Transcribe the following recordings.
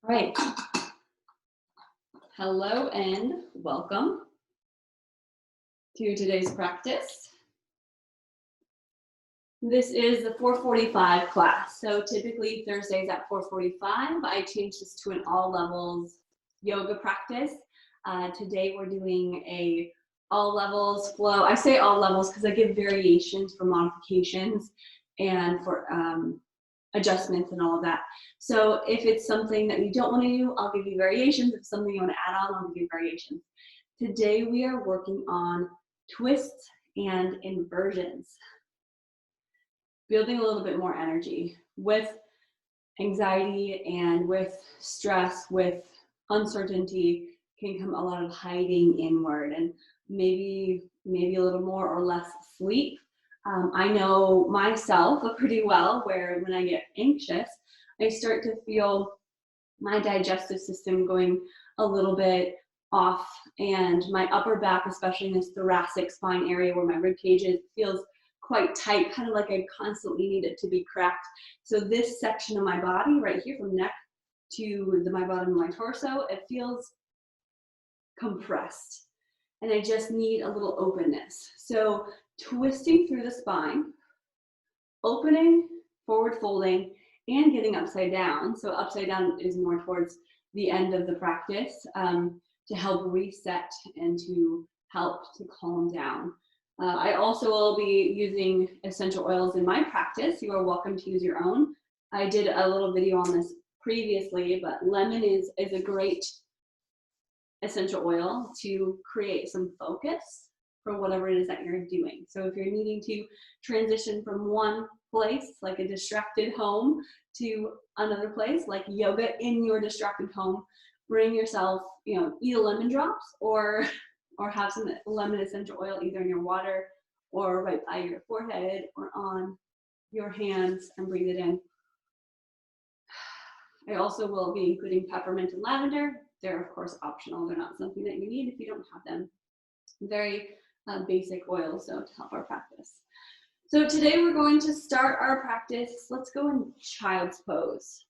All right. Hello and welcome to today's practice. This is the 4:45 class. So typically Thursdays at 4:45. I changed this to an all levels yoga practice. Today we're doing a all levels flow. I say all levels because I give variations for modifications and for adjustments and all of that. So if it's something that you don't want to do, I'll give you variations. If it's something you want to add on, I'll give you variations. Today we are working on twists and inversions. Building a little bit more energy. With anxiety and with stress, with uncertainty, can come a lot of hiding inward and maybe a little more or less sleep. I know myself pretty well where when I get anxious, I start to feel my digestive system going a little bit off, and my upper back, especially in this thoracic spine area where my rib cage is, feels quite tight, kind of like I constantly need it to be cracked. So this section of my body right here from neck to my bottom of my torso, it feels compressed and I just need a little openness. So twisting through the spine, opening, forward folding, and getting upside down. So upside down is more towards the end of the practice to help reset and to help to calm down. I also will be using essential oils in my practice. You are welcome to use your own. I did a little video on this previously, but lemon is a great essential oil to create some focus for whatever it is that you're doing. So if you're needing to transition from one place, like a distracted home, to another place, like yoga in your distracted home, bring yourself, eat a lemon drops or have some lemon essential oil either in your water or right by your forehead or on your hands and breathe it in. I also will be including peppermint and lavender. They're of course optional. They're not something that you need if you don't have them. Very basic oils though to help our practice. So today we're going to start our practice. Let's go in child's pose.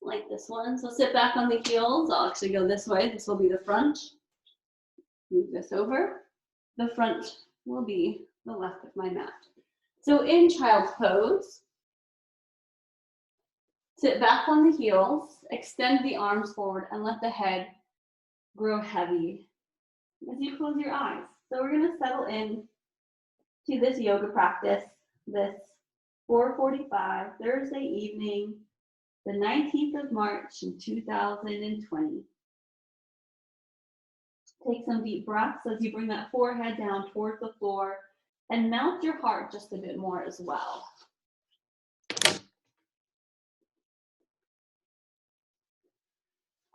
Like this one. So sit back on the heels. I'll actually go this way. This will be the front. Move this over. The front will be the left of my mat. So in child's pose, sit back on the heels, extend the arms forward, and let the head grow heavy as you close your eyes. So we're going to settle in to this yoga practice, this 4:45 Thursday evening, the 19th of March in 2020. Take some deep breaths as you bring that forehead down towards the floor and melt your heart just a bit more as well.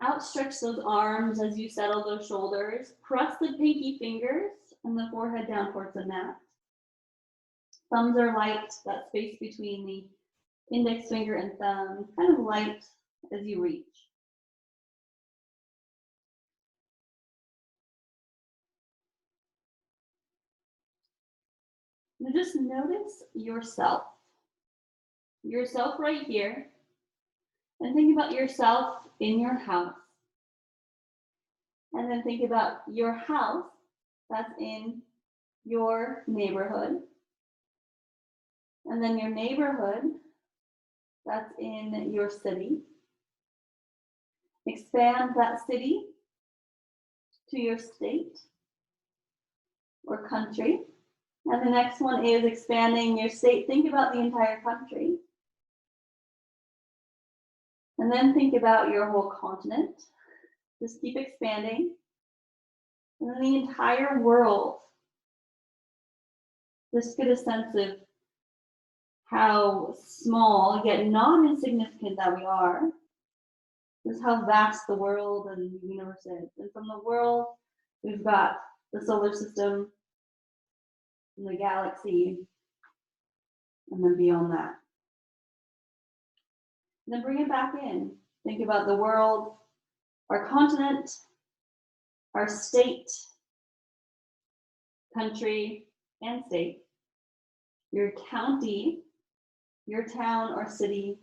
Outstretch those arms as you settle those shoulders. Press the pinky fingers and the forehead down towards the mat. Thumbs are light, that space between the index finger and thumb, kind of light as you reach. Now just notice yourself right here, and think about yourself in your house. And then think about your house that's in your neighborhood. And then your neighborhood that's in your city. Expand that city to your state or country. And the next one is expanding your state. Think about the entire country. And then think about your whole continent. Just keep expanding. And then the entire world. Just get a sense of how small, yet not insignificant that we are. Just how vast the world and the universe is. And from the world, we've got the solar system, and the galaxy, and then beyond that. And then bring it back in. Think about the world, our continent, our state, country, and state, your county, your town or city,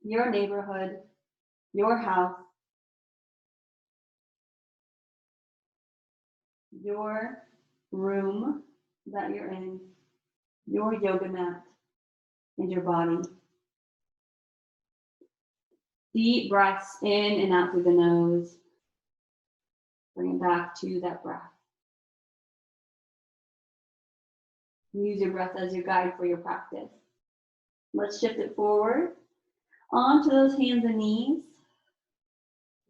your neighborhood, your house, your room that you're in, your yoga mat, and your body. Deep breaths in and out through the nose. Bring it back to that breath. Use your breath as your guide for your practice. Let's shift it forward onto those hands and knees.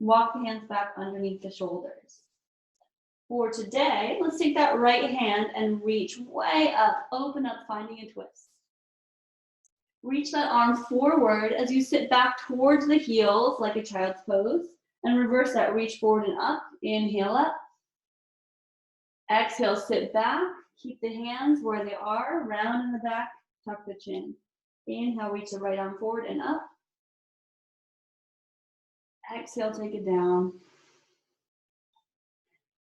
Walk the hands back underneath the shoulders. For today, let's take that right hand and reach way up, open up, finding a twist. Reach that arm forward as you sit back towards the heels like a child's pose, and reverse that, reach forward and up. Inhale up. Exhale, sit back. Keep the hands where they are, round in the back, tuck the chin. Inhale, reach the right arm forward and up. Exhale, take it down.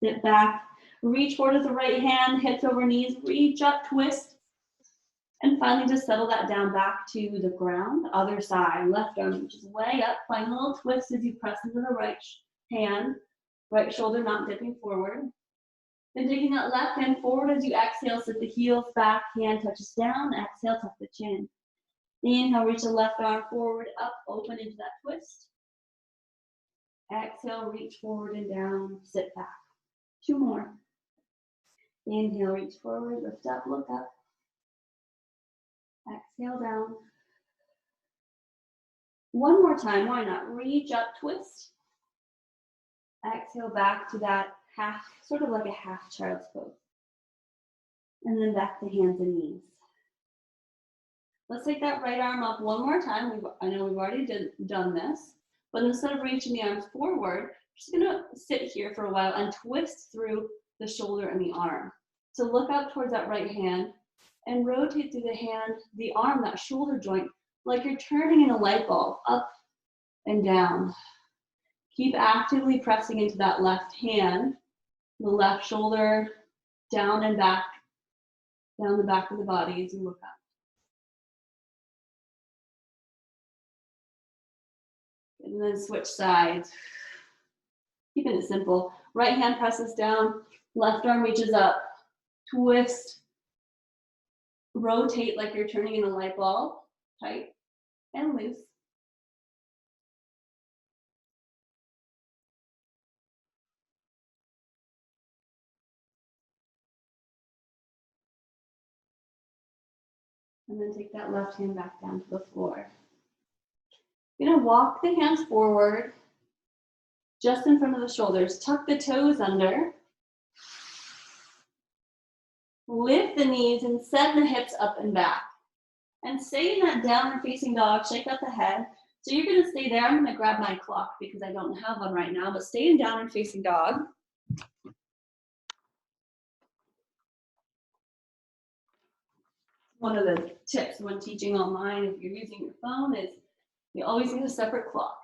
Sit back, reach forward with the right hand, hips over knees, reach up, twist. And finally, just settle that down back to the ground. Other side, left arm reaches way up. Find a little twist as you press into the right hand, right shoulder not dipping forward. Then taking that left hand forward as you exhale, sit the heels back, hand touches down, exhale, tuck the chin. Inhale, reach the left arm forward, up, open into that twist. Exhale, reach forward and down, sit back. 2 more. Inhale, reach forward, lift up, look up. Exhale down. 1 more time, why not? Reach up, twist. Exhale back to that half, sort of like a half child's pose. And then back to hands and knees. Let's take that right arm up 1 more time. I know we've already done this, but instead of reaching the arms forward, just gonna sit here for a while and twist through the shoulder and the arm. So look up towards that right hand and rotate through the hand, the arm, that shoulder joint, like you're turning in a light bulb, up and down. Keep actively pressing into that left hand, the left shoulder, down and back, down the back of the body as you look up. And then switch sides. Keeping it simple. Right hand presses down, left arm reaches up, twist, rotate like you're turning in a light bulb, tight and loose. And then take that left hand back down to the floor. You're gonna walk the hands forward, just in front of the shoulders. Tuck the toes under. Lift the knees and send the hips up and back. And stay in that downward facing dog, shake out the head. So you're gonna stay there. I'm gonna grab my clock because I don't have one right now, but stay in downward facing dog. One of the tips when teaching online, if you're using your phone, is you always use a separate clock.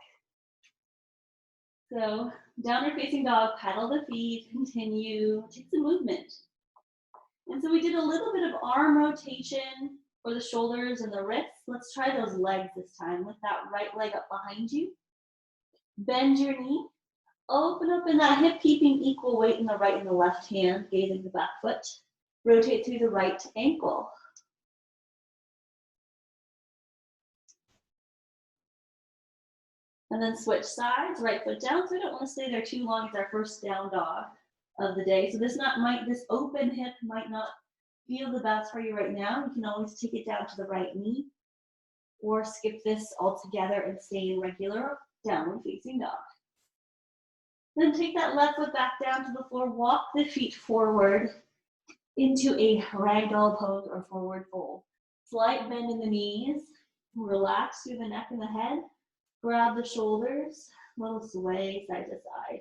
So downward facing dog, pedal the feet, continue, take some movement. And so we did a little bit of arm rotation for the shoulders and the wrists. Let's try those legs this time. Lift that right leg up behind you. Bend your knee. Open up in that hip, keeping equal weight in the right and the left hand, gazing the back foot. Rotate through the right ankle. And then switch sides, right foot down. So we don't want to stay there too long. It's our first down dog of the day. So this open hip might not feel the best for you right now. You can always take it down to the right knee or skip this altogether and stay in regular downward facing dog. Then take that left foot back down to the floor. Walk the feet forward into a ragdoll pose or forward fold. Slight bend in the knees. Relax through the neck and the head. Grab the shoulders, little sway side to side.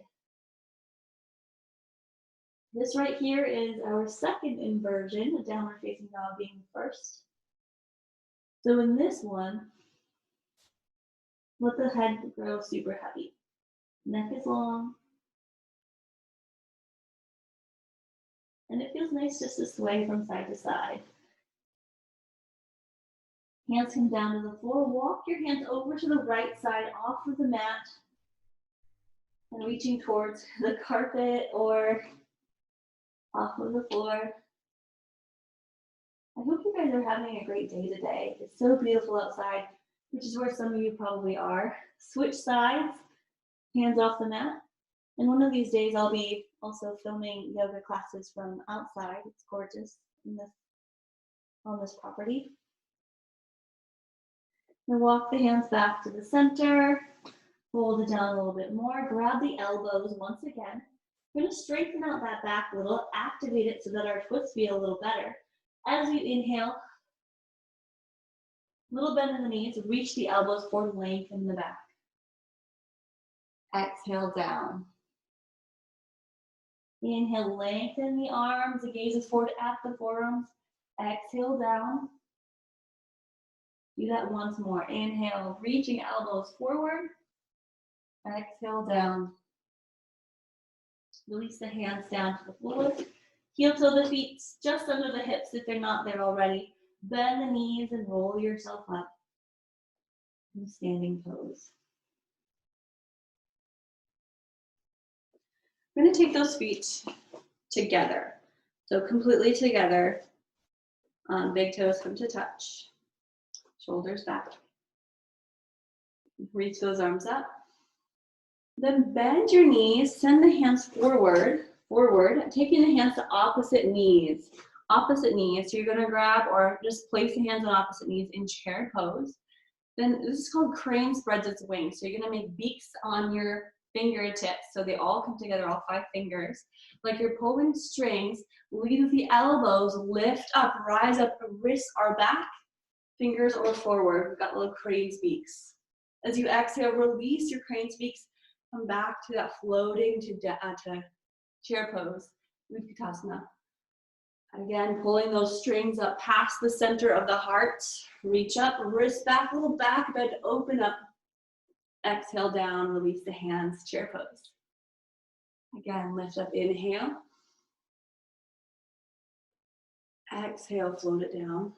This right here is our second inversion, the downward facing dog being first. So in this one, let the head grow super heavy. Neck is long. And it feels nice just to sway from side to side. Hands come down to the floor. Walk your hands over to the right side off of the mat and reaching towards the carpet or off of the floor. I hope you guys are having a great day today. It's so beautiful outside, which is where some of you probably are. Switch sides, hands off the mat. And one of these days I'll be also filming yoga classes from outside. It's gorgeous on this property. And walk the hands back to the center. Fold it down a little bit more. Grab the elbows once again. We're going to straighten out that back a little, activate it so that our twists feel a little better. As you inhale, little bend in the knees, reach the elbows forward, lengthen the back. Exhale down. Inhale, lengthen the arms, the gaze is forward at the forearms. Exhale down. Do that once more. Inhale, reaching elbows forward. Exhale down. Release the hands down to the floor. Heel toe the feet just under the hips if they're not there already. Bend the knees and roll yourself up in standing pose. We're going to take those feet together. So completely together. Big toes come to touch. Shoulders back. Reach those arms up. Then bend your knees, send the hands forward, taking the hands to opposite knees. Opposite knees. So you're going to grab or just place the hands on opposite knees in chair pose. Then this is called crane spreads its wings. So you're going to make beaks on your fingertips. So they all come together, all 5 fingers. Like you're pulling strings. Lead with the elbows, lift up, rise up, wrists are back, fingers or forward. We've got little crane's beaks. As you exhale, release your crane's beaks. Come back to that floating to chair pose, Utkatasana. Again, pulling those strings up past the center of the heart. Reach up, wrist back, little back bend, open up. Exhale down, release the hands, chair pose. Again, lift up, inhale. Exhale, float it down.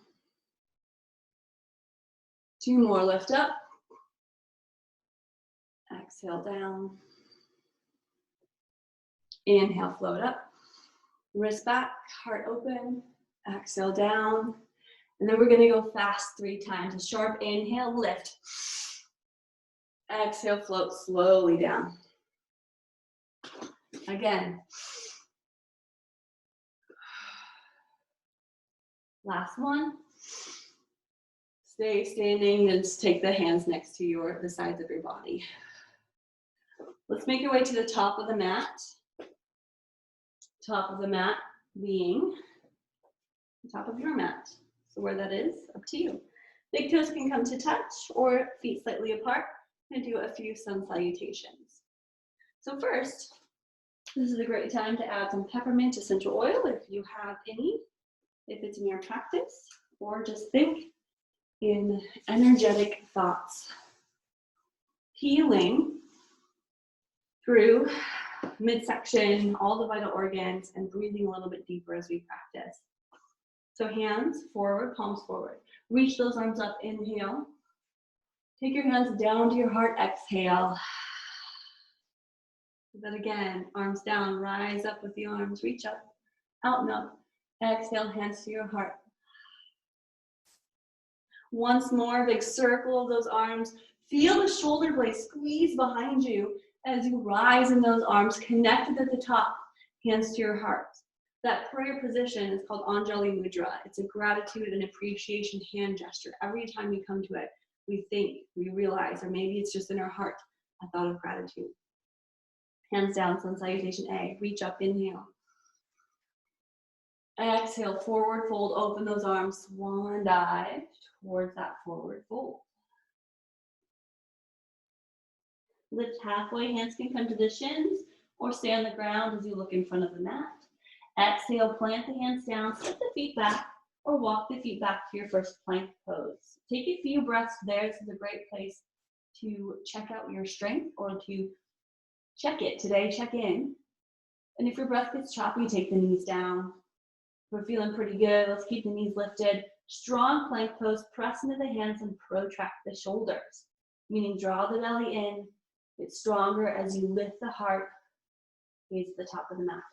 2 more, lift up. Exhale down. Inhale, float up. Wrist back, heart open. Exhale down. And then we're going to go fast 3 times. A sharp inhale, lift. Exhale, float slowly down. Again. Last one. Stay standing and just take the hands next to the sides of your body. Let's make your way to the top of the mat. Top of the mat being the top of your mat. So where that is, up to you. Big toes can come to touch or feet slightly apart. I'm going to do a few sun salutations. So first, this is a great time to add some peppermint essential oil if you have any, if it's in your practice, or just think in energetic thoughts. Healing through midsection, all the vital organs, and breathing a little bit deeper as we practice. So hands forward, palms forward. Reach those arms up, inhale. Take your hands down to your heart, exhale. Do that again, arms down, rise up with the arms, reach up, out and up. Exhale, hands to your heart. Once more, big circle of those arms. Feel the shoulder blades squeeze behind you as you rise in those arms, connected at the top, hands to your heart. That prayer position is called Anjali Mudra. It's a gratitude and appreciation hand gesture. Every time we come to it, we think, we realize, or maybe it's just in our heart, a thought of gratitude. Hands down, sun salutation A. Reach up, inhale. Exhale, forward fold, open those arms, swan dive towards that forward fold. Lift halfway, hands can come to the shins or stay on the ground as you look in front of the mat. Exhale, plant the hands down, sit the feet back, or walk the feet back to your first plank pose. Take a few breaths there. This is a great place to check out your strength or to check it today, check in. And if your breath gets choppy, take the knees down. We're feeling pretty good. Let's keep the knees lifted. Strong plank pose. Press into the hands and protract the shoulders. Meaning draw the belly in. Get stronger as you lift the heart. Gaze to the top of the mat.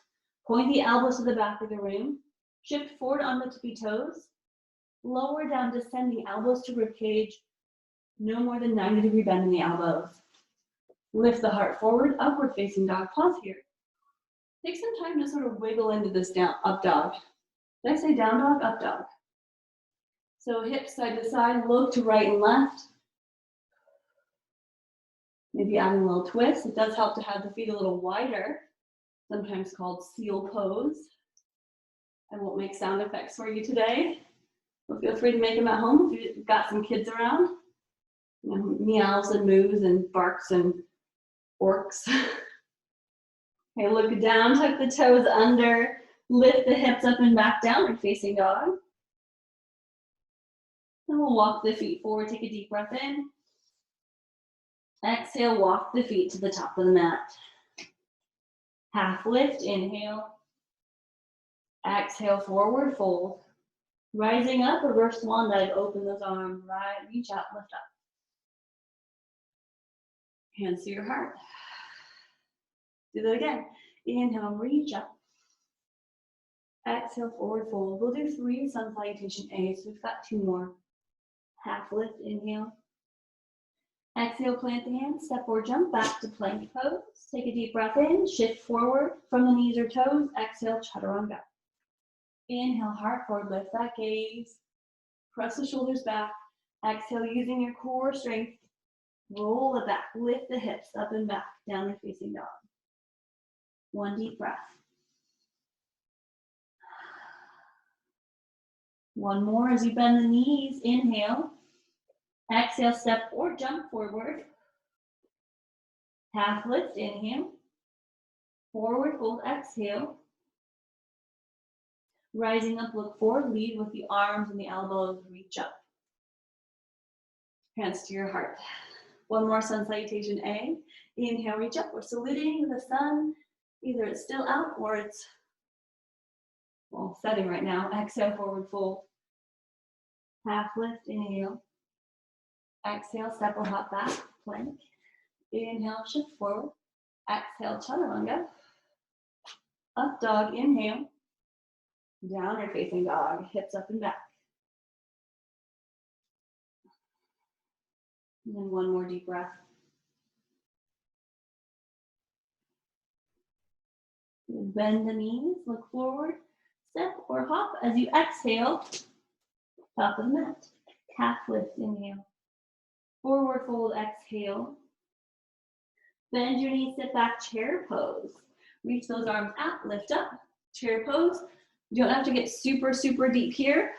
Point the elbows to the back of the room. Shift forward on the tippy toes. Lower down, descending elbows to rib cage. No more than 90-degree bend in the elbows. Lift the heart forward, upward facing dog. Pause here. Take some time to sort of wiggle into this down, up dog. Did I say down dog? Up dog. So hips side to side, look to right and left. Maybe adding a little twist. It does help to have the feet a little wider, sometimes called seal pose. I won't make sound effects for you today, but feel free to make them at home if you've got some kids around. You know, meows and moos and barks and orks. Okay, look down, tuck the toes under, lift the hips up and back, downward facing dog. And we'll walk the feet forward, take a deep breath in. Exhale, walk the feet to the top of the mat. Half lift, inhale. Exhale, forward fold. Rising up, reverse swan dive, open those arms, right, reach out, lift up. Hands to your heart. Do that again. Inhale, reach up. Exhale, forward fold. We'll do 3 sun salutation A's. We've got 2 more. Half lift, inhale. Exhale, plant the hands, step or jump back to plank pose. Take a deep breath in, shift forward from the knees or toes. Exhale, chaturanga. Inhale, heart forward, lift that gaze. Press the shoulders back. Exhale, using your core strength. Roll it back, lift the hips up and back, downward facing dog. 1 deep breath. 1 more as you bend the knees, inhale. Exhale, step or jump forward. Half lift, inhale. Forward fold, exhale. Rising up, look forward, lead with the arms and the elbows, reach up. Hands to your heart. 1 more sun salutation A. Inhale, reach up. We're saluting the sun. Either it's still out or it's, well, setting right now. Exhale, forward fold. Half lift, inhale. Exhale, step or hop back, plank. Inhale, shift forward. Exhale, chaturanga. Up dog, inhale. Downward facing dog, hips up and back. And then 1 more deep breath. Bend the knees, look forward, step or hop as you exhale, top of the mat. Half lift, inhale. Forward fold, exhale. Bend your knees, sit back, chair pose. Reach those arms out, lift up, chair pose. You don't have to get super, super deep here.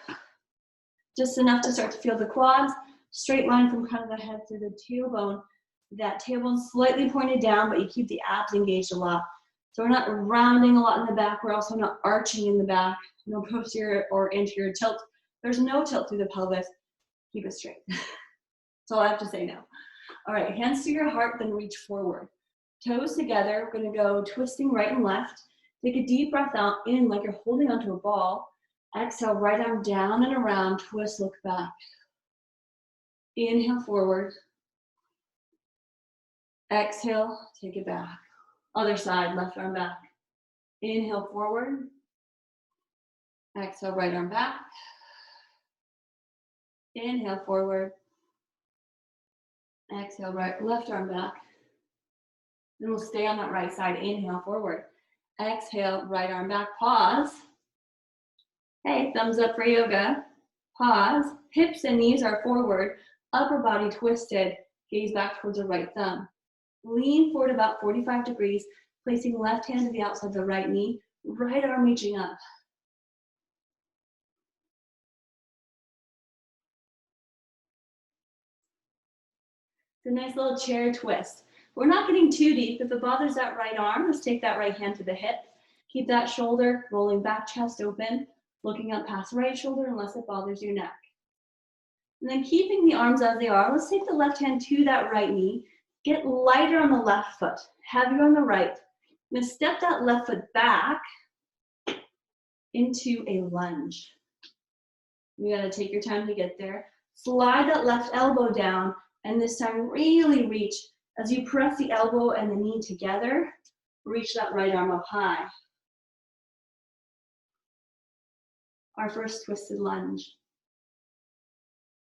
Just enough to start to feel the quads. Straight line from kind of the head through the tailbone. That tailbone slightly pointed down, but you keep the abs engaged a lot. So we're not rounding a lot in the back. We're also not arching in the back. No posterior or anterior tilt. There's no tilt through the pelvis. Keep it straight. That's all I have to say now. All right, hands to your heart, then reach forward. Toes together. We're going to go twisting right and left. Take a deep breath out in like you're holding onto a ball. Exhale, right arm down and around. Twist, look back. Inhale, forward. Exhale, take it back. Other side, left arm back. Inhale, forward. Exhale, right arm back. Inhale, forward. Exhale, right, left arm back. Then we'll stay on that right side. Inhale, forward. Exhale, right arm back. Pause. Hey, thumbs up for yoga. Pause. Hips and knees are forward. Upper body twisted. Gaze back towards the right thumb. Lean forward about 45 degrees, placing left hand to the outside of the right knee, right arm reaching up. It's a nice little chair twist. We're not getting too deep. If it bothers that right arm, let's take that right hand to the hip. Keep that shoulder rolling back, chest open, looking up past right shoulder unless it bothers your neck. And then keeping the arms as they are, let's take the left hand to that right knee. Get lighter on the left foot, heavier on the right. I'm going to step that left foot back. into a lunge. You gotta take your time to get there. Slide that left elbow down, and this time really reach. As you press the elbow and the knee together, reach that right arm up high. Our first twisted lunge.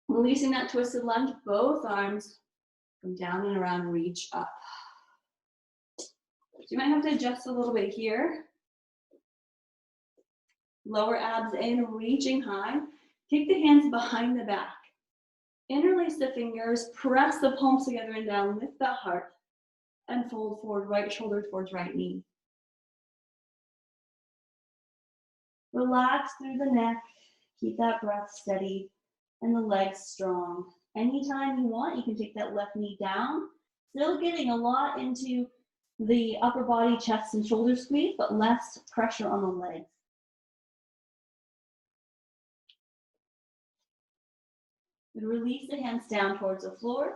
Releasing that twisted lunge, both arms come down and around, reach up. So you might have to adjust a little bit here. Lower abs in, reaching high. Take the hands behind the back. Interlace the fingers, press the palms together and down, lift that heart, and fold forward, right shoulder towards right knee. Relax through the neck, keep that breath steady, and the legs strong. Anytime you want, you can take that left knee down, still getting a lot into the upper body, chest, and shoulder squeeze, but less pressure on the legs. Release the hands down towards the floor.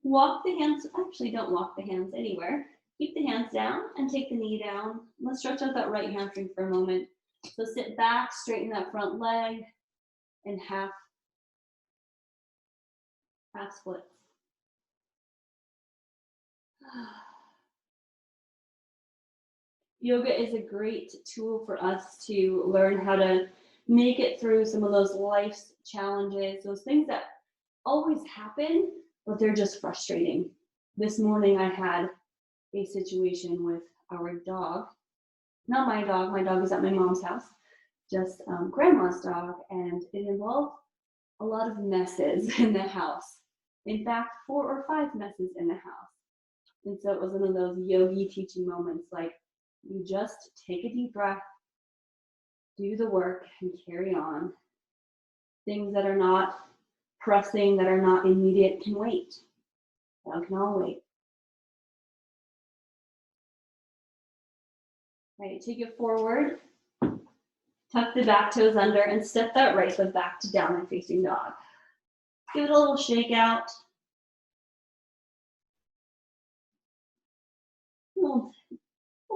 Walk the hands, actually don't walk the hands anywhere. Keep the hands down and take the knee down. Let's stretch out that right hamstring for a moment. So sit back, straighten that front leg, and half splits. Yoga is a great tool for us to learn how to make it through some of those life's challenges, those things that always happen, but they're just frustrating. This morning I had a situation with our dog. Not my dog is at my mom's house, just grandma's dog, and it involved a lot of messes in the house. In fact, 4 or 5 messes in the house. And so it was one of those yogi teaching moments, like you just take a deep breath, do the work, and carry on. Things that are not pressing, that are not immediate can wait. That can all wait. Right, take it forward, tuck the back toes under, and step that right foot back to downward facing dog. Give it a little shake out. We'll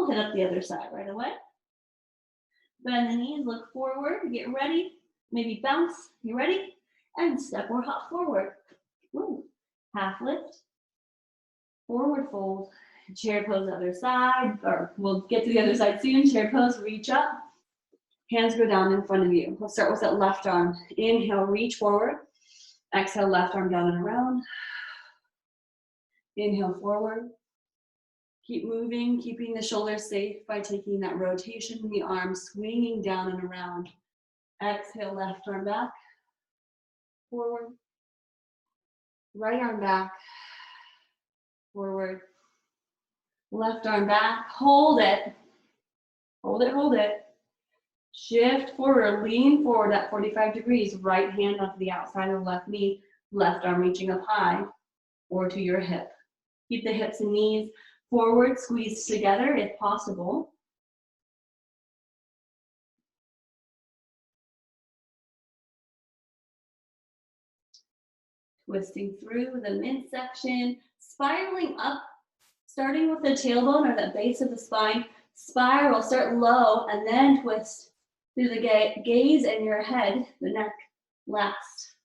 hit up the other side right away. Bend the knees, look forward, get ready. Maybe bounce, you ready? And step or hop forward. Ooh. Half lift, forward fold, chair pose other side, or we'll get to the other side soon. Chair pose, reach up, hands go down in front of you. We'll start with that left arm. Inhale, reach forward. Exhale, left arm down and around. Inhale, forward. Keep moving, keeping the shoulders safe by taking that rotation in the arm, swinging down and around. Exhale, left arm back, forward. Right arm back, forward. Left arm back, hold it. Hold it, hold it. Shift forward, lean forward at 45 degrees. Right hand off the outside of the left knee, left arm reaching up high or to your hip. Keep the hips and knees forward, squeeze together if possible. Twisting through the midsection, spiraling up, starting with the tailbone or the base of the spine. Spiral, start low, and then twist through the gaze and your head, the neck last.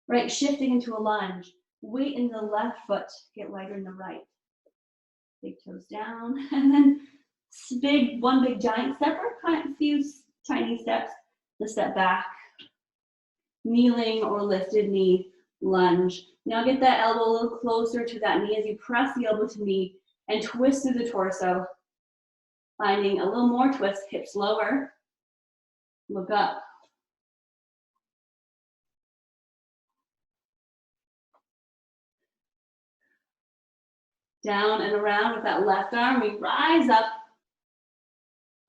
Right, shifting into a lunge. Weight in the left foot, get lighter in the right. Big toes down, and then one big giant step or a few tiny steps to step back. Kneeling or lifted knee lunge. Now get that elbow a little closer to that knee as you press the elbow to knee and twist through the torso. Finding a little more twist, hips lower. Look up. Down and around with that left arm, we rise up.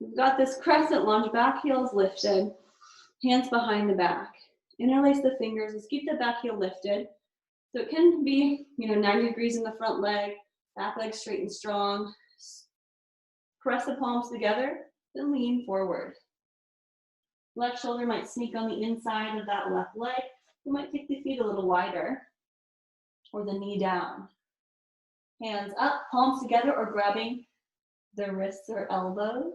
We've got this crescent lunge, back heels lifted, hands behind the back. Interlace the fingers, let's keep the back heel lifted. So it can be, 90 degrees in the front leg, back leg straight and strong. Press the palms together, then lean forward. Left shoulder might sneak on the inside of that left leg. You might take the feet a little wider or the knee down. Hands up, palms together or grabbing the wrists or elbows.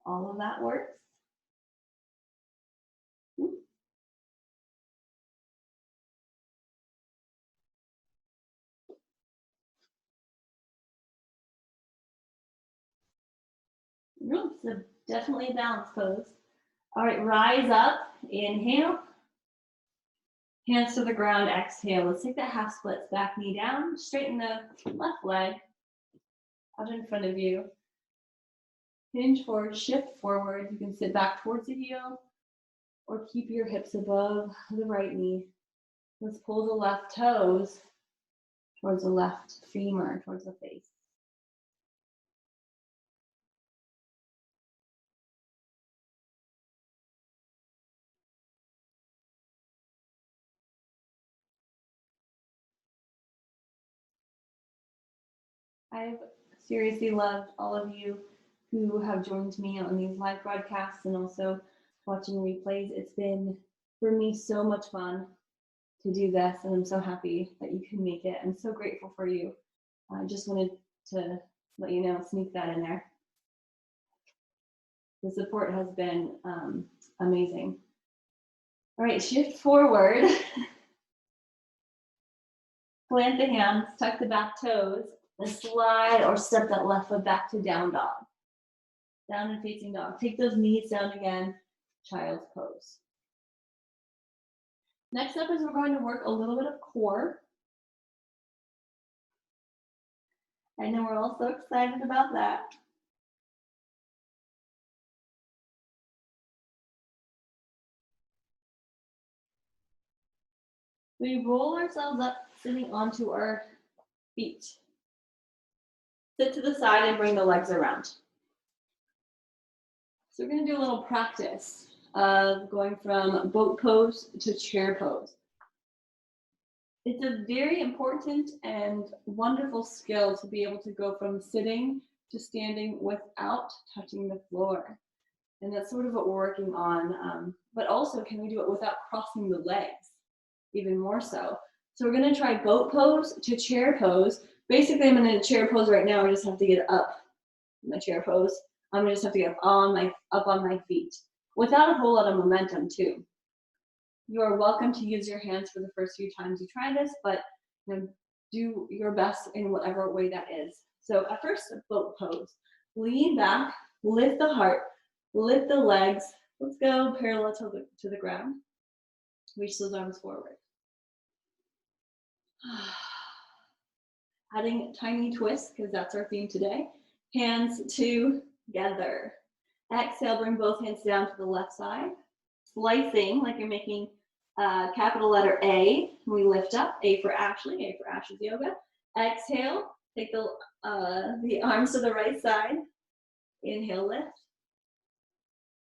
All of that works. So definitely a balance pose. All right, rise up, inhale. Hands to the ground, exhale. Let's take that half splits, back knee down, straighten the left leg out in front of you. Hinge forward, shift forward. You can sit back towards the heel or keep your hips above the right knee. Let's pull the left toes towards the left femur, towards the face. I've seriously loved all of you who have joined me on these live broadcasts and also watching replays. It's been, for me, so much fun to do this, and I'm so happy that you can make it. I'm so grateful for you. I just wanted to let you know, sneak that in there. The support has been amazing. All right, shift forward. Plant the hands, tuck the back toes, and slide or step that left foot back to down dog. Down and facing dog. Take those knees down again, child's pose. Next up is we're going to work a little bit of core. I know we're all so excited about that. We roll ourselves up, sitting onto our feet. Sit to the side and bring the legs around. So we're going to do a little practice of going from boat pose to chair pose. It's a very important and wonderful skill to be able to go from sitting to standing without touching the floor. And that's sort of what we're working on. But also, can we do it without crossing the legs? Even more so. So we're going to try boat pose to chair pose. Basically, I'm in a chair pose right now. I just have to get up in my chair pose. I'm going to just have to get up on my feet without a whole lot of momentum too. You are welcome to use your hands for the first few times you try this, but do your best in whatever way that is. So at first, boat pose. Lean back, lift the heart, lift the legs. Let's go parallel to the ground. Reach those arms forward. Adding tiny twists, because that's our theme today. Hands together. Exhale, bring both hands down to the left side. Slicing, like you're making capital letter A. We lift up, A for Ashley, A for Ashley's yoga. Exhale, take the arms to the right side. Inhale, lift.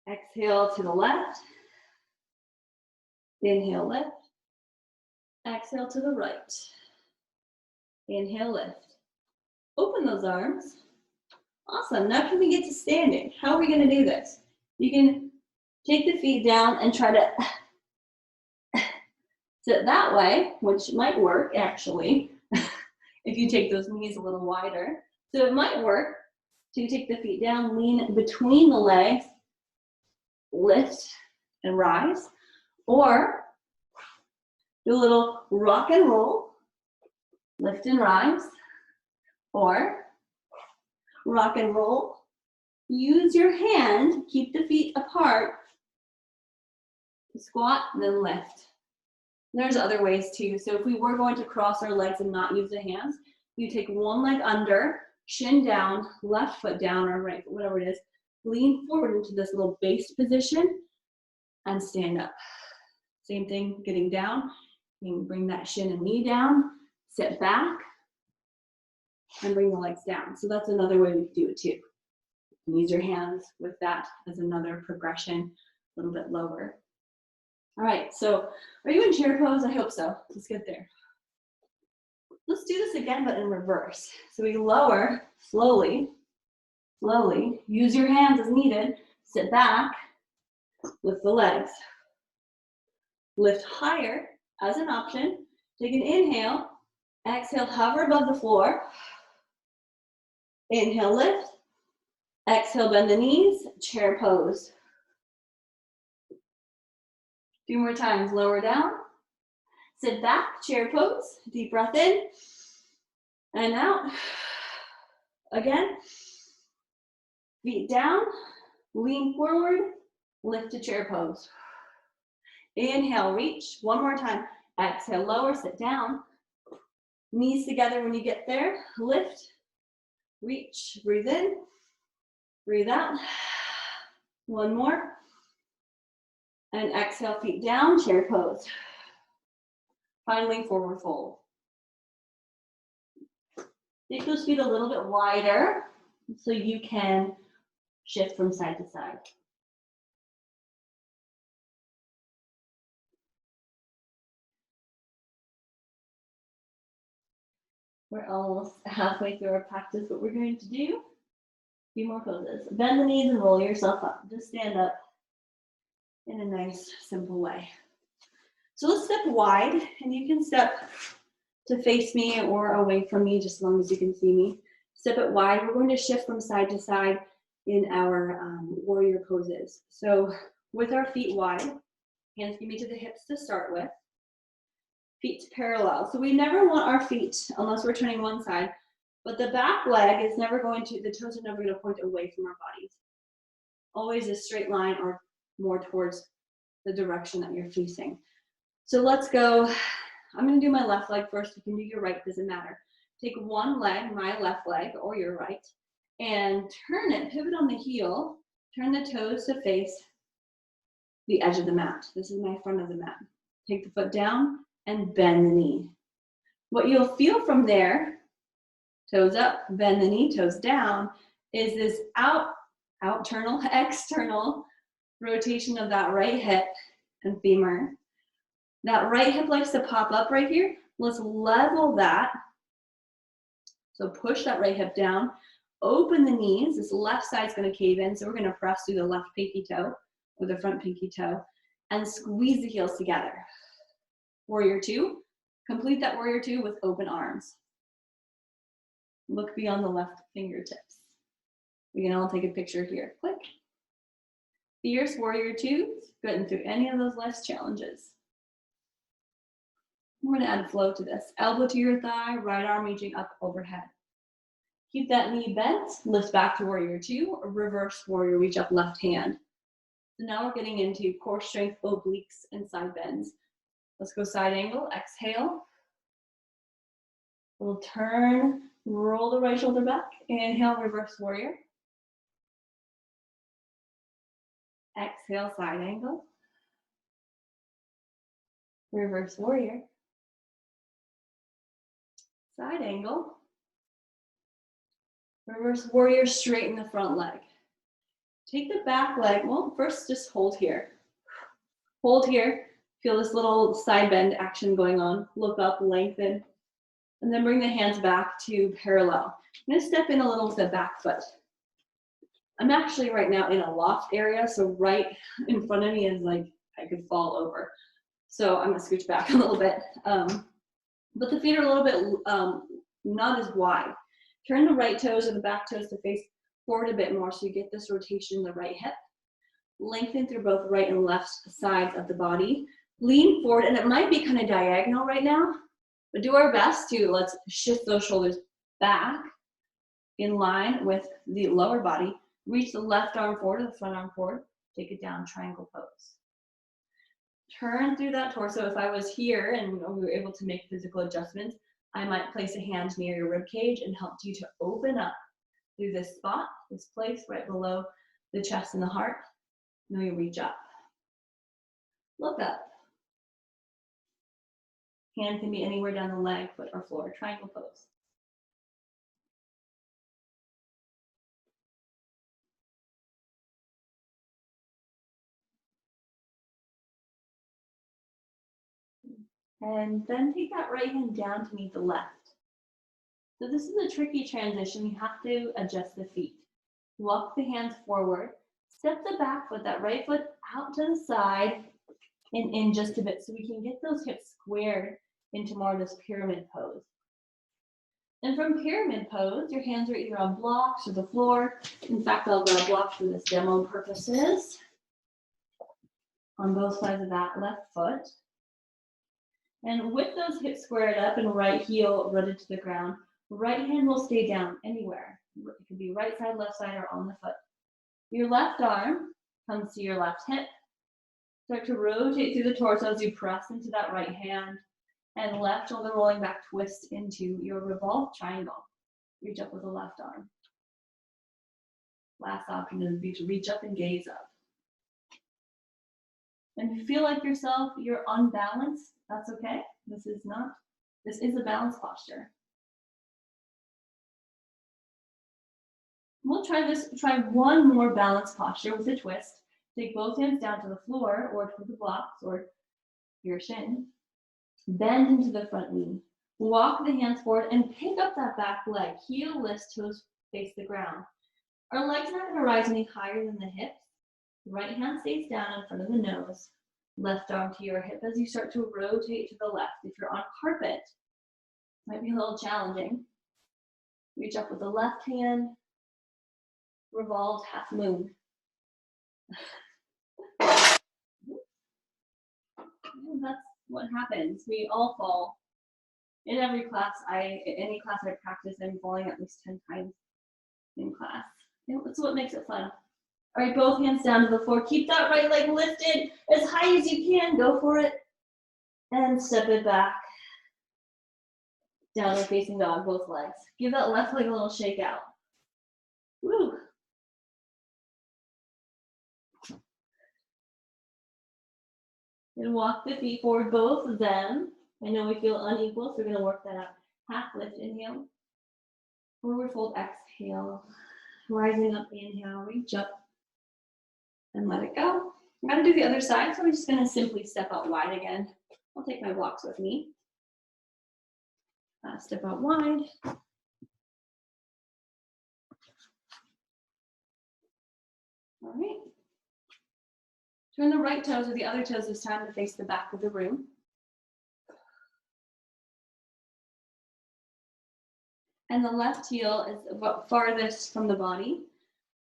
Exhale to the left. Inhale, lift. Exhale to the right. Inhale, lift. Open those arms. Awesome. Now can we get to standing? How are we going to do this? You can take the feet down and try to sit that way, which might work actually, if you take those knees a little wider. So it might work to take the feet down, lean between the legs, lift and rise, or do a little rock and roll, lift and rise, or rock and roll. Use your hand, keep the feet apart, squat, and then lift. There's other ways too. So if we were going to cross our legs and not use the hands, you take one leg under, shin down, left foot down, or right foot, whatever it is, lean forward into this little base position and stand up. Same thing, getting down. You can bring that shin and knee down, sit back, and bring the legs down. So that's another way we do it too. You can use your hands with that as another progression, a little bit lower. All right, so are you in chair pose? I hope so. Let's get there. Let's do this again, but in reverse. So we lower slowly, slowly. Use your hands as needed. Sit back, lift the legs. Lift higher as an option. Take an inhale. Exhale, hover above the floor. Inhale, lift. Exhale, bend the knees, chair pose. A few more times, lower down. Sit back, chair pose. Deep breath in and out. Again. Feet down, lean forward, lift to chair pose. Inhale, reach. One more time. Exhale, lower, sit down. Knees together when you get there. Lift, reach, breathe in, breathe out. One more. And exhale, feet down, chair pose. Finally, forward fold. Take those feet a little bit wider so you can shift from side to side. We're almost halfway through our practice. What we're going to do, a few more poses. Bend the knees and roll yourself up. Just stand up in a nice, simple way. So let's step wide, and you can step to face me or away from me, just as long as you can see me. Step it wide. We're going to shift from side to side in our warrior poses. So with our feet wide, hands can be to the hips to start with. Feet parallel. So we never want our feet, unless we're turning one side, but the back leg is never going to, the toes are never going to point away from our bodies. Always a straight line or more towards the direction that you're facing. So let's go. I'm going to do my left leg first. You can do your right, doesn't matter. Take one leg, my left leg or your right, and turn it, pivot on the heel, turn the toes to face the edge of the mat. This is my front of the mat. Take the foot down and bend the knee. What you'll feel from there, toes up, bend the knee, toes down, is this external rotation of that right hip and femur. That right hip likes to pop up right here. Let's level that. So push that right hip down, open the knees. This left side's gonna cave in, so we're gonna press through the left pinky toe or the front pinky toe and squeeze the heels together. Warrior two, complete that warrior two with open arms. Look beyond the left fingertips. We can all take a picture here, click. Fierce warrior twos, getting through any of those life's challenges. We're gonna add flow to this. Elbow to your thigh, right arm reaching up overhead. Keep that knee bent, lift back to warrior two, or reverse warrior, reach up left hand. So now we're getting into core strength, obliques, and side bends. Let's go side angle, exhale. We'll turn, roll the right shoulder back. Inhale, reverse warrior. Exhale, side angle. Reverse warrior. Side angle. Reverse warrior, straighten the front leg. Take the back leg, well, first just hold here. Hold here, feel this little side bend action going on. Look up, lengthen, and then bring the hands back to parallel. I'm gonna step in a little with the back foot. I'm actually right now in a loft area, so right in front of me is like I could fall over. So I'm gonna scooch back a little bit. But the feet are a little bit not as wide. Turn the right toes or the back toes to face forward a bit more so you get this rotation in the right hip. Lengthen through both right and left sides of the body. Lean forward, and it might be kind of diagonal right now, but do our best to let's shift those shoulders back in line with the lower body. Reach the left arm forward, the front arm forward. Take it down, triangle pose. Turn through that torso. If I was here and we were able to make physical adjustments, I might place a hand near your rib cage and help you to open up through this spot, this place right below the chest and the heart. Now you reach up. Look up. Hand can be anywhere down the leg, foot, or floor. Triangle pose. And then take that right hand down to meet the left. So this is a tricky transition. You have to adjust the feet. Walk the hands forward. Step the back foot, that right foot out to the side and in just a bit so we can get those hips squared into more of this pyramid pose. And from pyramid pose, your hands are either on blocks or the floor. In fact, I'll grab blocks for this demo purposes. On both sides of that left foot. And with those hips squared up and right heel rooted to the ground, right hand will stay down anywhere. It could be right side, left side, or on the foot. Your left arm comes to your left hip. Start to rotate through the torso as you press into that right hand. And left shoulder rolling back, twist into your revolved triangle. Reach up with the left arm. Last option would be to reach up and gaze up. And if you feel like you're unbalanced, that's okay. This is a balance posture. We'll try one more balance posture with a twist. Take both hands down to the floor or to the blocks or your shin. Bend into the front knee. Walk the hands forward and pick up that back leg. Heel lifts, toes face the ground. Our legs not going to rise any higher than the hips. Right hand stays down in front of the nose. Left arm to your hip as you start to rotate to the left. If you're on carpet, it might be a little challenging. Reach up with the left hand. Revolved half moon. That's what happens. We all fall. In every class, any class I practice, I'm falling at least 10 times in class. That's what makes it fun. All right, both hands down to the floor. Keep that right leg lifted as high as you can. Go for it. And step it back. Downward facing dog, both legs. Give that left leg a little shake out. Woo. And walk the feet forward, both of them. I know we feel unequal, so we're going to work that out. Half lift, inhale. Forward fold, exhale. Rising up, inhale, reach up. And let it go. I'm going to do the other side, so we're just going to simply step out wide again. I'll take my blocks with me. Step out wide. All right. Turn the right toes or the other toes this time to face the back of the room. And the left heel is farthest from the body.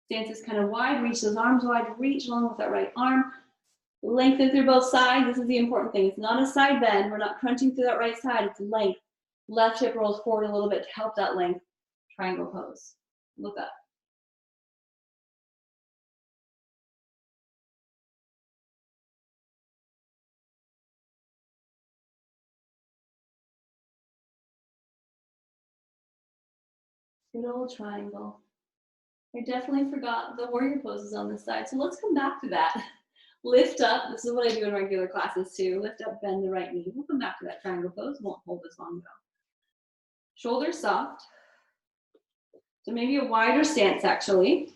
Stance is kind of wide, reach those arms wide, reach along with that right arm. Lengthen through both sides. This is the important thing. It's not a side bend. We're not crunching through that right side. It's length. Left hip rolls forward a little bit to help that length. Triangle pose. Look up. Good old triangle. I definitely forgot the warrior poses on this side, so let's come back to that. Lift up. This is what I do in regular classes too. Lift up, bend the right knee. We'll come back to that triangle pose. Won't hold this long though. Shoulders soft. So maybe a wider stance actually.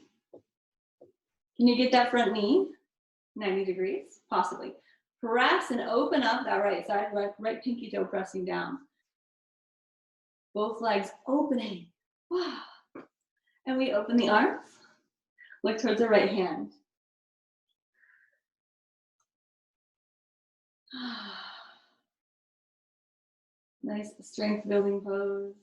Can you get that front knee 90 degrees? Possibly. Press and open up that right side, right pinky toe pressing down. Both legs opening. And we open the arms. Look towards the right hand. Nice strength building pose.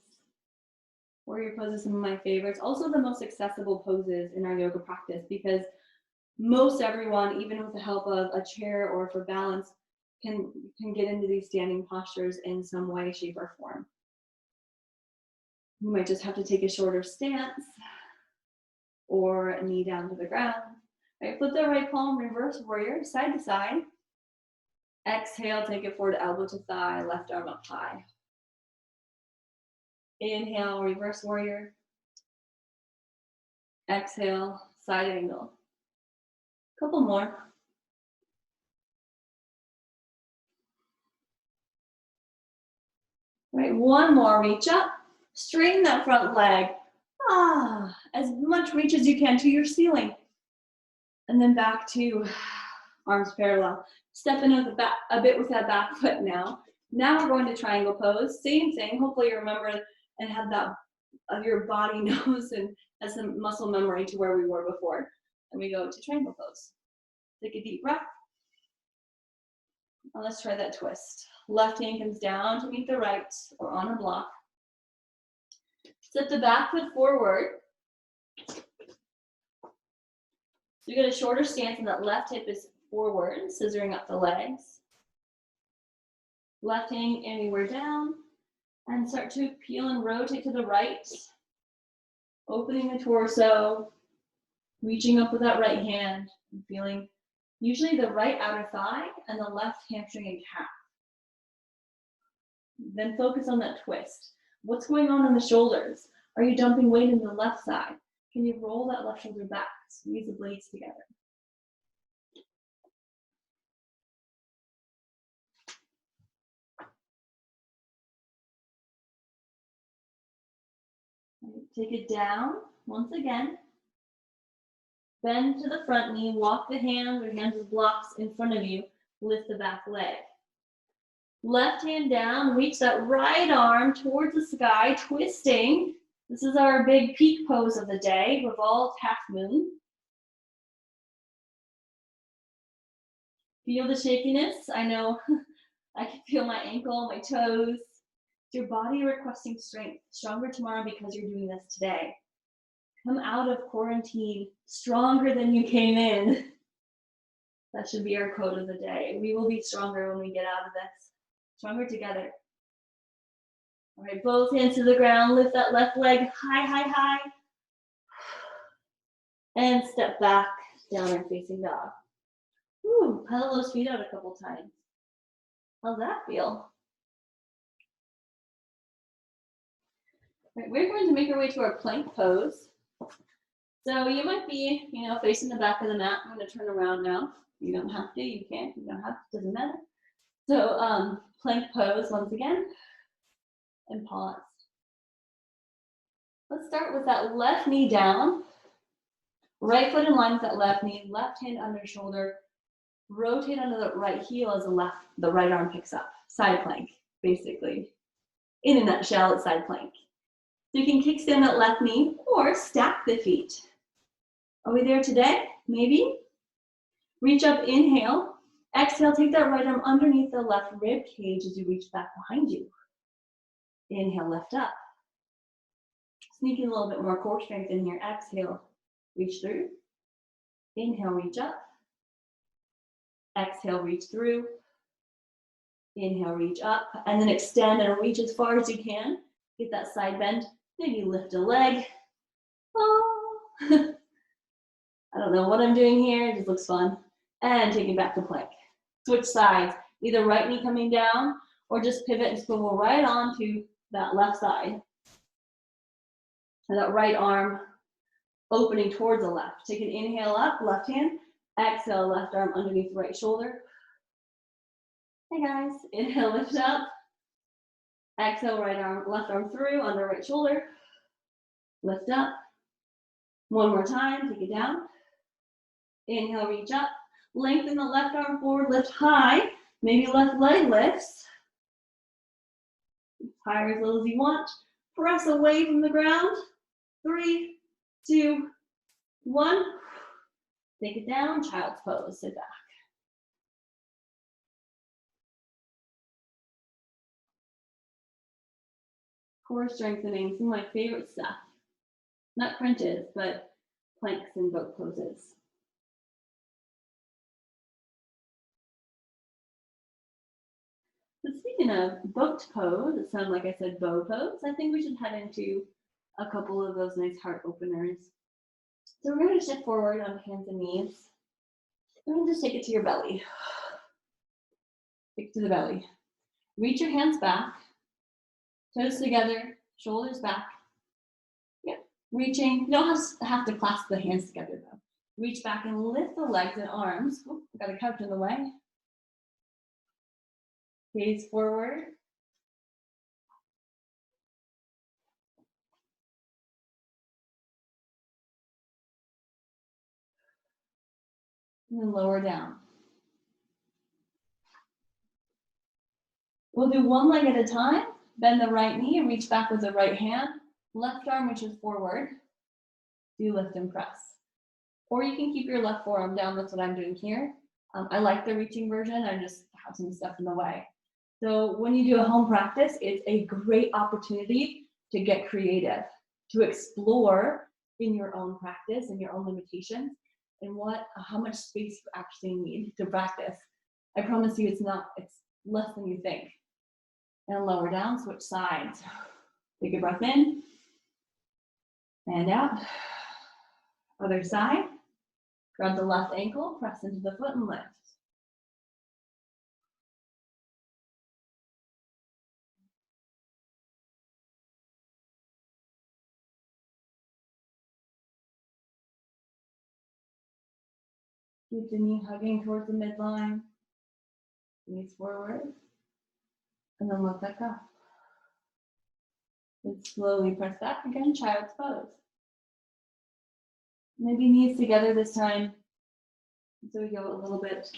Warrior pose is some of my favorites. Also the most accessible poses in our yoga practice because most everyone, even with the help of a chair or for balance, can get into these standing postures in some way, shape, or form. You might just have to take a shorter stance or a knee down to the ground. All right, flip the right palm, reverse warrior, side to side. Exhale, take it forward, elbow to thigh, left arm up high. Inhale, reverse warrior. Exhale, side angle. Couple more. All right, one more, reach up. Straighten that front leg. As much reach as you can to your ceiling. And then back to arms parallel. Step in with a bit with that back foot now. Now we're going to triangle pose. Same thing. Hopefully you remember and have that your body knows and has some muscle memory to where we were before. And we go to triangle pose. Take a deep breath. And let's try that twist. Left hand comes down to meet the right or on a block. Step the back foot forward. So you get a shorter stance and that left hip is forward, scissoring up the legs. Left hand anywhere down. And start to peel and rotate to the right. Opening the torso. Reaching up with that right hand. And feeling usually the right outer thigh and the left hamstring and calf. Then focus on that twist. What's going on in the shoulders? Are you dumping weight into the left side? Can you roll that left shoulder back? Squeeze the blades together. Take it down once again. Bend to the front knee, walk the hands or hands as blocks in front of you, lift the back leg. Left hand down, reach that right arm towards the sky, twisting. This is our big peak pose of the day, revolved half moon. Feel the shakiness. I know I can feel my ankle, my toes. Your body requesting strength, stronger tomorrow because you're doing this today. Come out of quarantine stronger than you came in. That should be our quote of the day. We will be stronger when we get out of this. Stronger together. All right, both hands to the ground. Lift that left leg high, high, high. And step back, downward facing dog. Ooh, pedal those feet out a couple times. How's that feel? All right, we're going to make our way to our plank pose. So you might be, facing the back of the mat. I'm going to turn around now. You don't have to, you can't, you don't have to, doesn't matter. So plank pose once again, and pause. Let's start with that left knee down, right foot in line with that left knee, left hand under shoulder, rotate under the right heel as the right arm picks up. Side plank, basically. In a nutshell, it's side plank. So you can kickstand that left knee or stack the feet. Are we there today? Maybe. Reach up, inhale. Exhale, take that right arm underneath the left rib cage as you reach back behind you. Inhale, lift up. Sneak in a little bit more core strength in here. Exhale, reach through. Inhale, reach up. Exhale, reach through. Inhale, reach up. And then extend and reach as far as you can. Get that side bend. Maybe lift a leg. Oh. I don't know what I'm doing here. It just looks fun. And take it back to plank. Switch sides. Either right knee coming down or just pivot and swivel right onto that left side. And that right arm opening towards the left. Take an inhale up, left hand. Exhale, left arm underneath the right shoulder. Hey guys. Inhale, lift up. Exhale, right arm, left arm through, under right shoulder. Lift up. One more time, take it down. Inhale, reach up. Lengthen the left arm forward, lift high. Maybe left leg lifts. Higher as little as you want. Press away from the ground. 3, 2, 1. Take it down, child's pose, sit back. Core strengthening, some of my favorite stuff. Not crunches, but planks and boat poses. So speaking of boat pose, it sounded like I said bow pose. I think we should head into a couple of those nice heart openers. So we're going to shift forward on hands and knees. And we'll just take it to your belly. Take it to the belly. Reach your hands back. Toes together, shoulders back. Yeah, reaching. You don't have to clasp the hands together though. Reach back and lift the legs and arms. Oh, got a couch in the way. Gaze forward. And then lower down. We'll do one leg at a time. Bend the right knee and reach back with the right hand. Left arm reaches forward. Do lift and press. Or you can keep your left forearm down. That's what I'm doing here. I like the reaching version. I just have some stuff in the way. So when you do a home practice, it's a great opportunity to get creative. to explore in your own practice and your own limitations and how much space you actually need to practice. I promise you it's less than you think. And lower down, switch sides. Take a breath in and out. Other side. Grab the left ankle, press into the foot and lift. Keep the knee hugging towards the midline. Knees forward. And then let that go. And slowly press back again, child's pose. Maybe knees together this time, so we go a little bit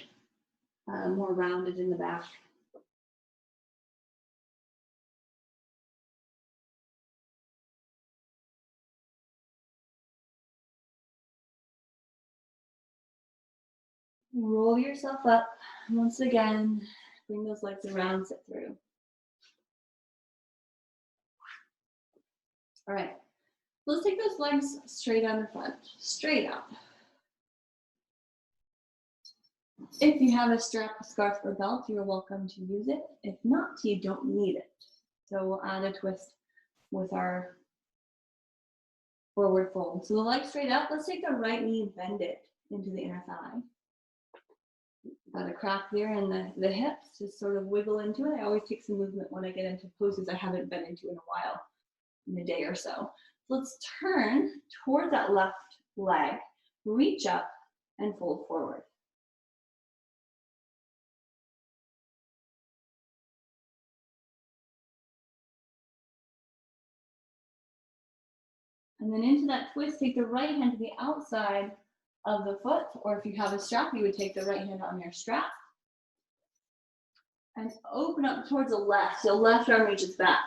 more rounded in the back. Roll yourself up. Once again, bring those legs around, sit through. All right, let's take those legs straight on the front, straight up. If you have a strap, a scarf, or belt, you're welcome to use it. If not, you don't need it. So we'll add a twist with our forward fold. So the legs straight up, let's take the right knee and bend it into the inner thigh. Got a crack there in the hips, just sort of wiggle into it. I always take some movement when I get into poses I haven't been into in a while, in a day or so. Let's turn toward that left leg, reach up and fold forward. And then into that twist, take the right hand to the outside of the foot, or if you have a strap, you would take the right hand on your strap. And open up towards the left, so left arm reaches back.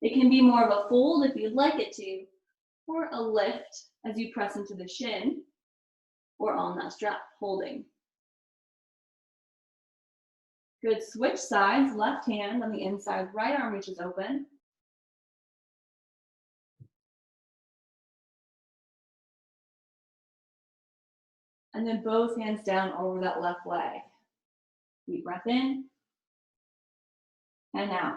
It can be more of a fold if you'd like it to, or a lift as you press into the shin, or on that strap, holding. Good, switch sides, left hand on the inside, right arm reaches open. And then both hands down over that left leg. Deep breath in and out.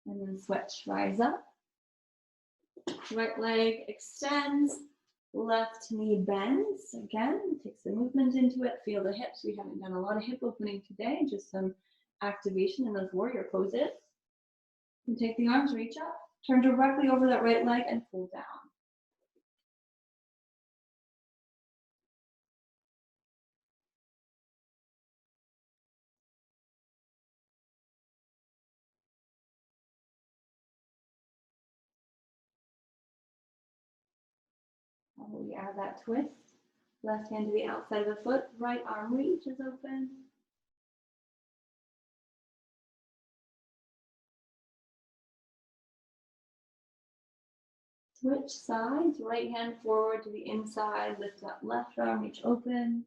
And then switch, rise up. Right leg extends, left knee bends. Again, take some movement into it, feel the hips. We haven't done a lot of hip opening today, just some activation in those warrior poses. And take the arms, reach up, turn directly over that right leg and pull down. We add that twist. Left hand to the outside of the foot, right arm reaches open. Switch sides, right hand forward to the inside, lift that left arm, reach open.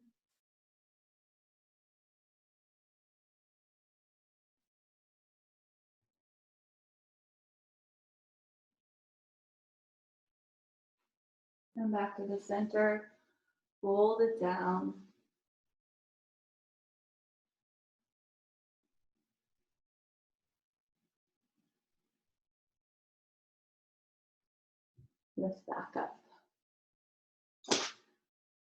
And back to the center, fold it down. Lift back up.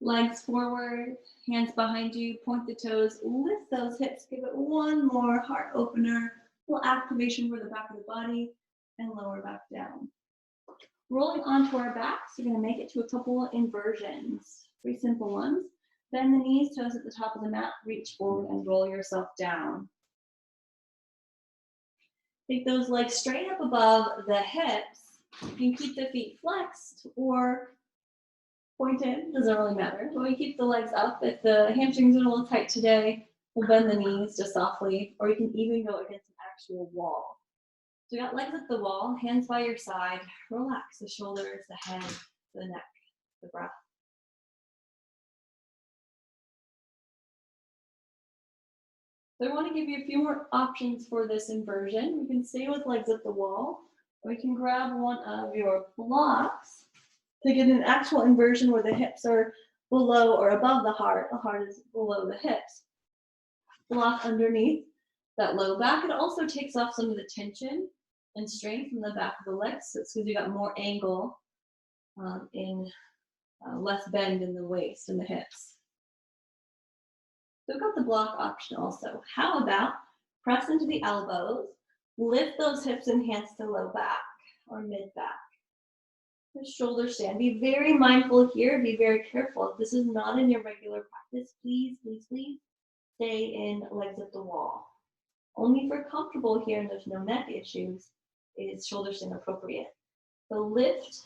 Legs forward, hands behind you, point the toes, lift those hips, give it one more heart opener, little activation for the back of the body, and lower back down. Rolling onto our backs, you're gonna make it to a couple of inversions, pretty simple ones. Bend the knees, toes at the top of the mat, reach forward and roll yourself down. Take those legs straight up above the hips. You can keep the feet flexed or pointed, doesn't really matter. But we keep the legs up. If the hamstrings are a little tight today, we'll bend the knees just softly, or you can even go against an actual wall. So you got legs at the wall, hands by your side, relax the shoulders, the head, the neck, the breath. So I want to give you a few more options for this inversion. You can stay with legs at the wall, or you can grab one of your blocks to get an actual inversion where the hips are below or above the heart is below the hips. Block underneath that low back. It also takes off some of the tension and strain from the back of the legs, so it's because you got more angle less bend in the waist and the hips. So we've got the block option also. How about press into the elbows, lift those hips and hands to low back or mid back. Shoulder stand. Be very mindful here. Be very careful. If this is not in your regular practice, please, please, please stay in legs at the wall. Only if you're comfortable here and there's no neck issues is shoulder stand appropriate. So lift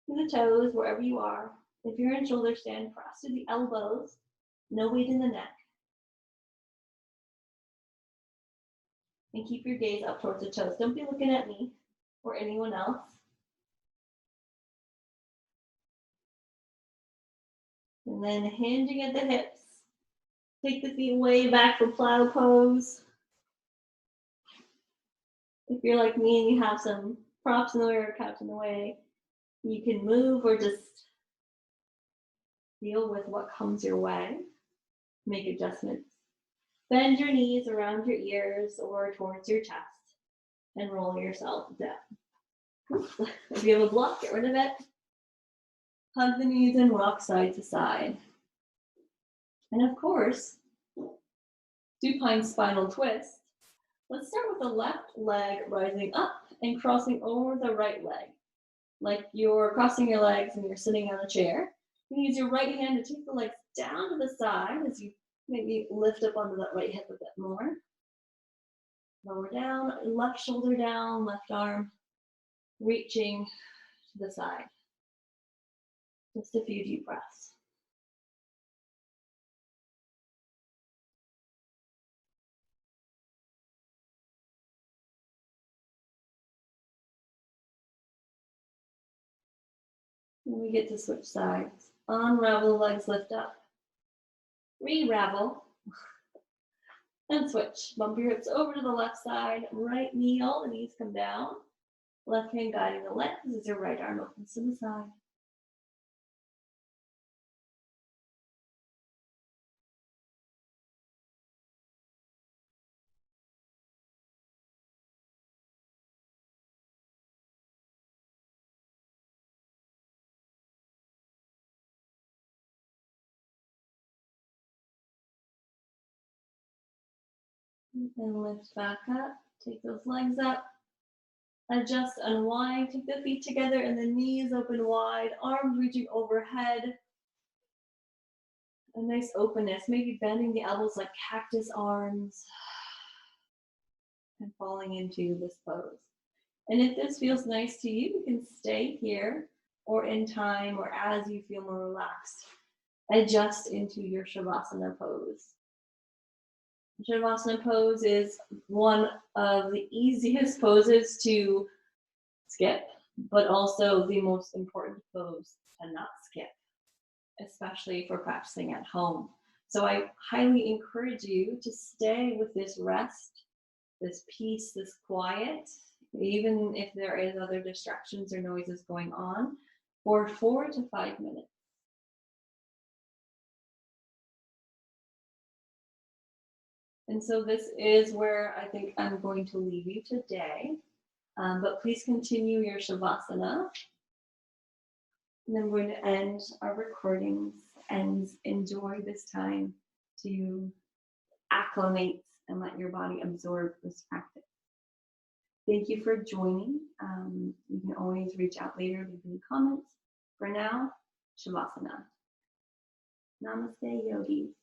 to the toes wherever you are. If you're in shoulder stand, press to the elbows. No weight in the neck. And keep your gaze up towards the toes. Don't be looking at me or anyone else. And then hinging at the hips. Take the feet way back for plow pose. If you're like me and you have some props in the way or couch in the way, you can move or just deal with what comes your way. Make adjustments. Bend your knees around your ears or towards your chest and roll yourself down. If you have a block, get rid of it. Hug the knees and rock side to side. And of course, supine spinal twist. Let's start with the left leg rising up and crossing over the right leg. Like you're crossing your legs and you're sitting on a chair. You can use your right hand to take the legs down to the side as you maybe lift up onto that right hip a bit more. Lower down, left shoulder down, left arm reaching to the side. Just a few deep breaths. And we get to switch sides. Unravel, legs lift up. Re-ravel. And switch. Bump your hips over to the left side. Right knee, all the knees come down. Left hand guiding the legs as your right arm opens to the side. And lift back up. Take those legs up. Adjust, unwind. Take the feet together and the knees open wide. Arms reaching overhead. A nice openness. Maybe bending the elbows like cactus arms. And falling into this pose. And if this feels nice to you, you can stay here or in time or as you feel more relaxed. Adjust into your Shavasana pose. Shavasana pose is one of the easiest poses to skip, but also the most important pose to not skip, especially if we're practicing at home. So I highly encourage you to stay with this rest, this peace, this quiet, even if there is other distractions or noises going on, for 4 to 5 minutes. And so this is where I think I'm going to leave you today. But please continue your Shavasana. And then we're going to end our recordings and enjoy this time to acclimate and let your body absorb this practice. Thank you for joining. You can always reach out later, leave any comments. For now, Shavasana. Namaste, yogis.